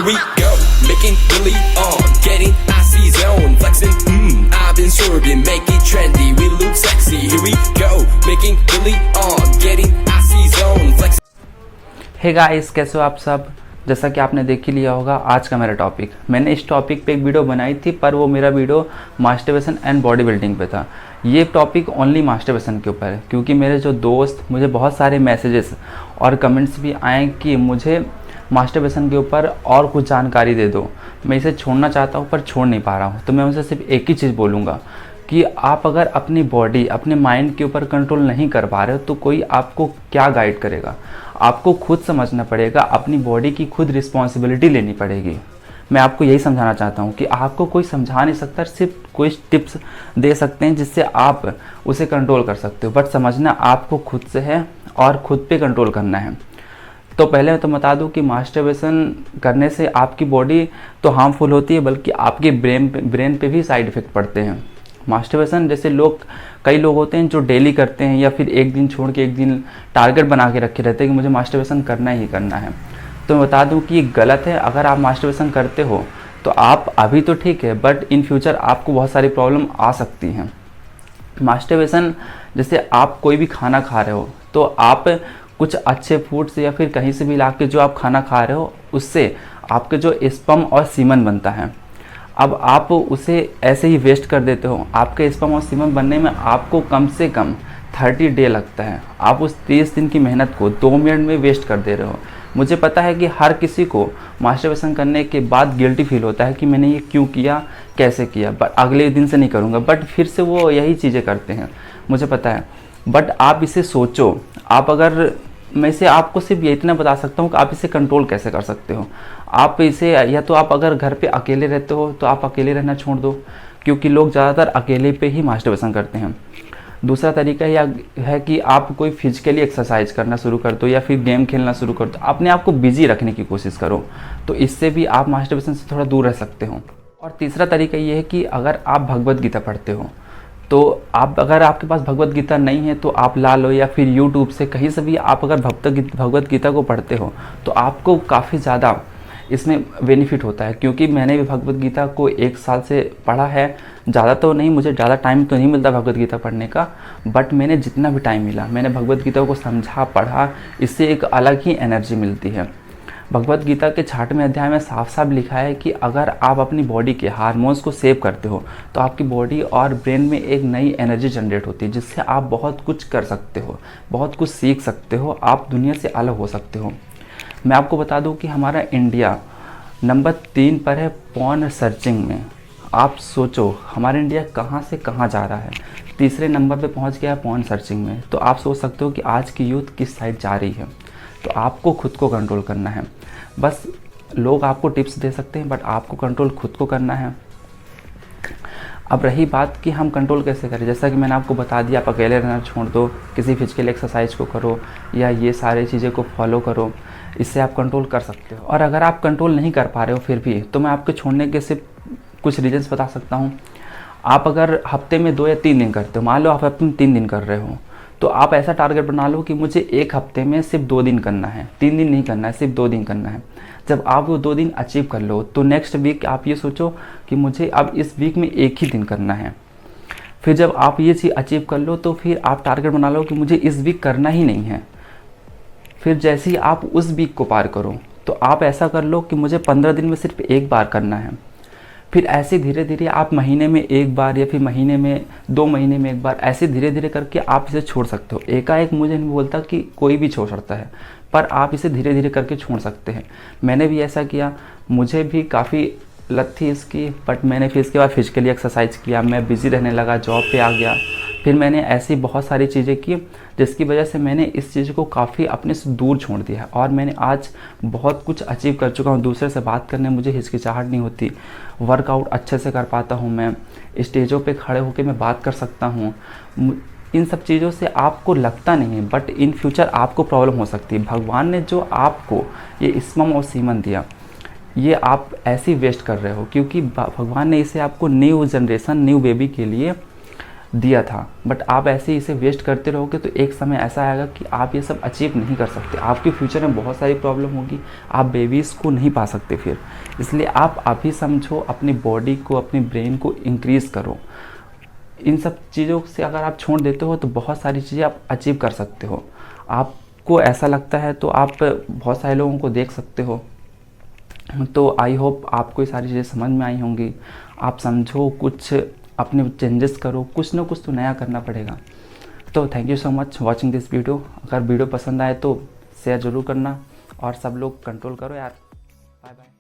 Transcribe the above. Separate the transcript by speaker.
Speaker 1: we go, making Billy on, getting icy zone, flexing, I've been swerving, make it trendy, we look sexy. Here we go, making Billy on, getting icy zone, flexing.
Speaker 2: Hey guys, कैसे हो आप सब। जैसा कि आपने देख ही लिया होगा आज का मेरा टॉपिक, मैंने इस टॉपिक पे एक वीडियो बनाई थी, पर वो मेरा video masturbation and body building पे था। ये टॉपिक ओनली मास्टरबेशन के ऊपर है, क्योंकि मेरे जो दोस्त, मुझे बहुत सारे मैसेजेस और कमेंट्स भी आए कि मुझे मास्टरबेशन के ऊपर और कुछ जानकारी दे दो। मैं इसे छोड़ना चाहता हूँ पर छोड़ नहीं पा रहा हूँ। तो मैं उनसे सिर्फ एक ही चीज़ बोलूँगा कि आप अगर अपनी बॉडी, अपने माइंड के ऊपर कंट्रोल नहीं कर पा रहे हो तो कोई आपको क्या गाइड करेगा। आपको खुद समझना पड़ेगा, अपनी बॉडी की खुद रिस्पॉन्सिबिलिटी लेनी पड़ेगी। मैं आपको यही समझाना चाहता हूँ कि आपको कोई समझा नहीं सकता, सिर्फ कोई टिप्स दे सकते हैं जिससे आप उसे कंट्रोल कर सकते हो, बट समझना आपको खुद से है और खुद पे कंट्रोल करना है। तो पहले मैं तो बता दूं कि मास्टरबेशन करने से आपकी बॉडी तो हार्मफुल होती है, बल्कि आपके ब्रेन पे भी साइड इफ़ेक्ट पड़ते हैं। मास्टरबेशन जैसे कई लोग होते हैं जो डेली करते हैं, या फिर एक दिन छोड़ के एक दिन टारगेट बना के रखे रहते हैं कि मुझे मास्टरबेशन करना ही करना है। तो मैं बता दूं कि ये गलत है। अगर आप मास्टरबेशन करते हो तो आप अभी तो ठीक है, बट इन फ्यूचर आपको बहुत सारी प्रॉब्लम आ सकती हैं। मास्टरबेशन जैसे आप कोई भी खाना खा रहे हो तो आप कुछ अच्छे फूड्स या फिर कहीं से भी ला के जो आप खाना खा रहे हो उससे आपके जो स्पर्म और सीमन बनता है, अब आप उसे ऐसे ही वेस्ट कर देते हो। आपके स्पर्म और सीमन बनने में आपको कम से कम 30 डे लगता है। आप उस 30 दिन की मेहनत को 2 मिनट में वेस्ट कर दे रहे हो। मुझे पता है कि हर किसी को मास्टरबेशन करने के बाद गिल्टी फील होता है कि मैंने ये क्यों किया, कैसे किया, बट अगले दिन से नहीं करूँगा, बट फिर से वो यही चीज़ें करते हैं, मुझे पता है। बट आप इसे सोचो, आप अगर, मैं इसे आपको सिर्फ ये इतना बता सकता हूँ कि आप इसे कंट्रोल कैसे कर सकते हो। आप इसे, या तो आप अगर घर पे अकेले रहते हो तो आप अकेले रहना छोड़ दो, क्योंकि लोग ज़्यादातर अकेले पे ही मास्टरबेशन करते हैं। दूसरा तरीका यह है कि आप कोई फिजिकली एक्सरसाइज करना शुरू कर दो, या फिर गेम खेलना शुरू कर दो। अपने आप को बिजी रखने की कोशिश करो, तो इससे भी आप मास्टरबेशन से थोड़ा दूर रह सकते हो। और तीसरा तरीका ये है कि अगर आप भगवद गीता पढ़ते हो तो आप, अगर आपके पास भगवद गीता नहीं है तो आप ला लो, या फिर यूट्यूब से कहीं से भी आप अगर भगवद गीता को पढ़ते हो तो आपको काफ़ी ज़्यादा इसमें बेनिफिट होता है। क्योंकि मैंने भी भगवद गीता को 1 साल से पढ़ा है। ज़्यादा तो नहीं, मुझे ज़्यादा टाइम तो नहीं मिलता भगवद गीता पढ़ने का, बट मैंने जितना भी टाइम मिला मैंने भगवद गीता को समझा, पढ़ा। इससे एक अलग ही एनर्जी मिलती है। भगवद गीता के 6वें अध्याय में साफ साफ लिखा है कि अगर आप अपनी बॉडी के हार्मोन्स को सेव करते हो तो आपकी बॉडी और ब्रेन में एक नई एनर्जी जनरेट होती है, जिससे आप बहुत कुछ कर सकते हो, बहुत कुछ सीख सकते हो, आप दुनिया से अलग हो सकते हो। मैं आपको बता दूं कि हमारा इंडिया नंबर 3 पर है पॉर्न सर्चिंग में। आप सोचो हमारा इंडिया कहाँ से कहाँ जा रहा है, तीसरे नंबर पे पहुँच गया है पॉर्न सर्चिंग में। तो आप सोच सकते हो कि आज की यूथ किस साइड जा रही है। तो आपको खुद को कंट्रोल करना है। बस लोग आपको टिप्स दे सकते हैं, बट आपको कंट्रोल खुद को करना है। अब रही बात कि हम कंट्रोल कैसे करें, जैसा कि मैंने आपको बता दिया, आप अकेले रहना छोड़ दो, किसी फिजिकल एक्सरसाइज को करो, या ये सारी चीज़ें को फॉलो करो, इससे आप कंट्रोल कर सकते हो। और अगर आप कंट्रोल नहीं कर पा रहे हो फिर भी, तो मैं आपके छोड़ने के सिर्फ कुछ रीजन्स बता सकता हूँ। आप अगर हफ्ते में 2 या 3 दिन करते हो, मान लो आप हफ्ते में 3 दिन कर रहे हो, तो आप ऐसा टारगेट बना लो कि मुझे 1 हफ्ते में सिर्फ 2 दिन करना है, 3 दिन नहीं करना है, सिर्फ 2 दिन करना है। जब आप वो 2 दिन अचीव कर लो तो नेक्स्ट वीक आप ये सोचो कि मुझे अब इस वीक में 1 ही दिन करना है। फिर जब आप ये चीज़ अचीव कर लो तो फिर आप टारगेट बना लो कि मुझे इस वीक करना ही नहीं है। फिर जैसे ही आप उस वीक को पार करो तो आप ऐसा कर लो कि मुझे 15 दिन में सिर्फ 1 बार करना है। फिर ऐसे धीरे धीरे आप महीने में 1 बार, या फिर महीने में 2 महीने में 1 बार, ऐसे धीरे धीरे करके आप इसे छोड़ सकते हो। एकाएक मुझे नहीं बोलता कि कोई भी छोड़ सकता है, पर आप इसे धीरे धीरे करके छोड़ सकते हैं। मैंने भी ऐसा किया, मुझे भी काफ़ी लत थी इसकी, बट मैंने फिर इसके बाद फिजिकली एक्सरसाइज किया, मैं बिज़ी रहने लगा, जॉब पे आ गया। फिर मैंने ऐसी बहुत सारी चीज़ें की जिसकी वजह से मैंने इस चीज़ को काफ़ी अपने से दूर छोड़ दिया है, और मैंने आज बहुत कुछ अचीव कर चुका हूँ। दूसरे से बात करने में मुझे हिचकिचाहट नहीं होती, वर्कआउट अच्छे से कर पाता हूँ, मैं स्टेजों पे खड़े होकर मैं बात कर सकता हूँ। इन सब चीज़ों से आपको लगता नहीं है, बट इन फ्यूचर आपको प्रॉब्लम हो सकती है। भगवान ने जो आपको ये स्पर्म और सीमन दिया, ये आप ऐसे ही वेस्ट कर रहे हो, क्योंकि भगवान ने इसे आपको न्यू जनरेशन, न्यू बेबी के लिए दिया था, बट आप ऐसे ही इसे वेस्ट करते रहोगे तो एक समय ऐसा आएगा कि आप ये सब अचीव नहीं कर सकते। आपके फ्यूचर में बहुत सारी प्रॉब्लम होगी, आप बेबीज़ को नहीं पा सकते फिर। इसलिए आप अभी समझो, अपनी बॉडी को, अपनी ब्रेन को इंक्रीज़ करो। इन सब चीज़ों से अगर आप छोड़ देते हो तो बहुत सारी चीज़ें आप अचीव कर सकते हो। आपको ऐसा लगता है तो आप बहुत सारे लोगों को देख सकते हो। तो आई होप आपको ये सारी चीज़ें समझ में आई होंगी। आप समझो, कुछ अपने चेंजेस करो, कुछ ना कुछ तो नया करना पड़ेगा। तो thank you so much watching this video. अगर वीडियो पसंद आए तो शेयर ज़रूर करना और सब लोग कंट्रोल करो यार। Bye bye.